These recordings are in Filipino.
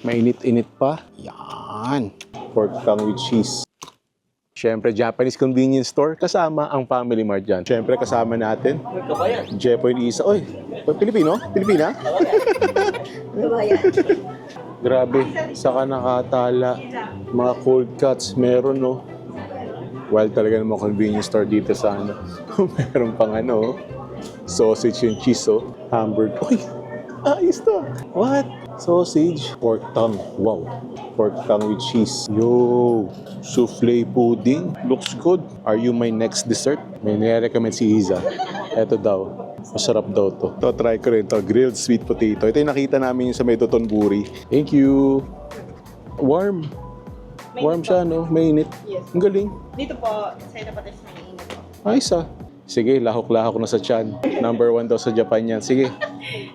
Mainit-init pa. Yan. Pork tongue with cheese. Siyempre, Japanese convenience store. Kasama ang Family Mart dyan. Siyempre, kasama natin. Jepoy Isa. Oy, Pilipino? Pilipina? Grabe. Saka nakatala. Mga cold cuts. Meron, no? Wild talaga ng mga convenience store dito sa ano. Meron pang ano, sausage and cheese, oh. Hamburger. Uy! Ayos to! What? Sausage. Pork tongue. Wow. Pork tongue with cheese. Yo! Souffle pudding. Looks good. Are you my next dessert? May nire-recommend si Iza. Eto daw. Masarap daw to. Ito, try ko rin to. Grilled sweet potato. Ito yung nakita namin yung sa may Totonburi. Thank you! Warm. Warm siya, no? Mainit. Yes. Ang galing. Dito po, sa Itapates may init po. Ayos ah. Sige, lahok-lahok na sa tiyan. Number 1 daw sa Japan yan. Sige.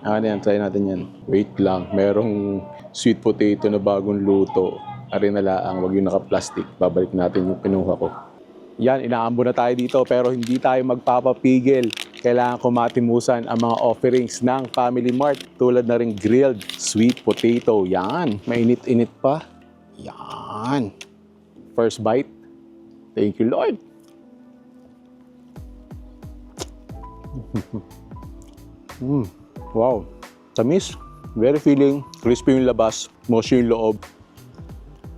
Ano yan, try natin yan. Wait lang, merong sweet potato na bagong luto. Ari na laang, wag yung naka-plastic. Babalik natin yung pinuha ko. Yan, inaambo na tayo dito pero hindi tayo magpapapigil. Kailangan ko matimusan ang mga offerings ng Family Mart tulad na rin grilled sweet potato. Yan, mainit-init pa. Yan. First bite. Thank you, Lord. Wow. Tamis. Very filling. Crispy yung labas. Mushy yung loob.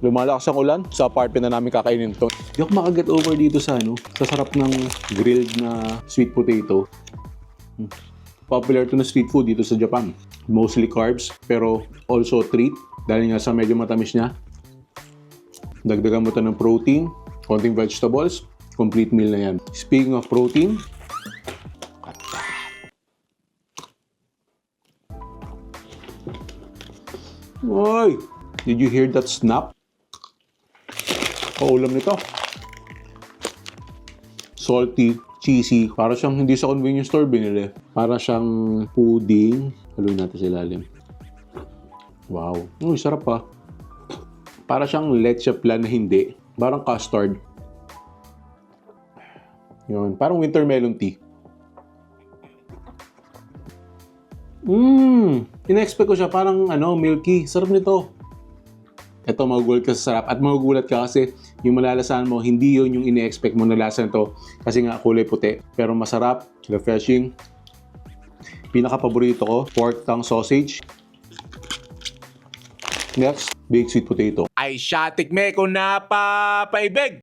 Lumalakas ang ulan. Sa apartment na namin kakainin ito. Hindi ako makaget over dito sa ano. Sa sarap ng grilled na sweet potato. Popular to na street food dito sa Japan. Mostly carbs. Pero also treat. Dahil nga sa medyo matamis niya. Dagdagan mo ito ng protein. Konting vegetables. Complete meal na yan. Speaking of protein, oy! Did you hear that snap? Paulam nito. Salty, cheesy. Para siyang hindi sa convenience store binili. Para siyang pudding. Haluin natin sa ilalim. Wow. Uy, sarap pa. Para siyang leche flan na hindi. Parang custard. Yun. Parang winter melon tea. Ina-expect ko siya parang milky. Sarap nito. Ito, magugulat ka sa sarap. At magugulat ka kasi yung malalasahan mo, hindi yun yung ina-expect mo na lasa nito. Kasi nga kulay puti. Pero masarap, refreshing. Pinaka-paborito ko, pork tongue sausage. Next, baked sweet potato. Ay siya, tikme ko na papaibig!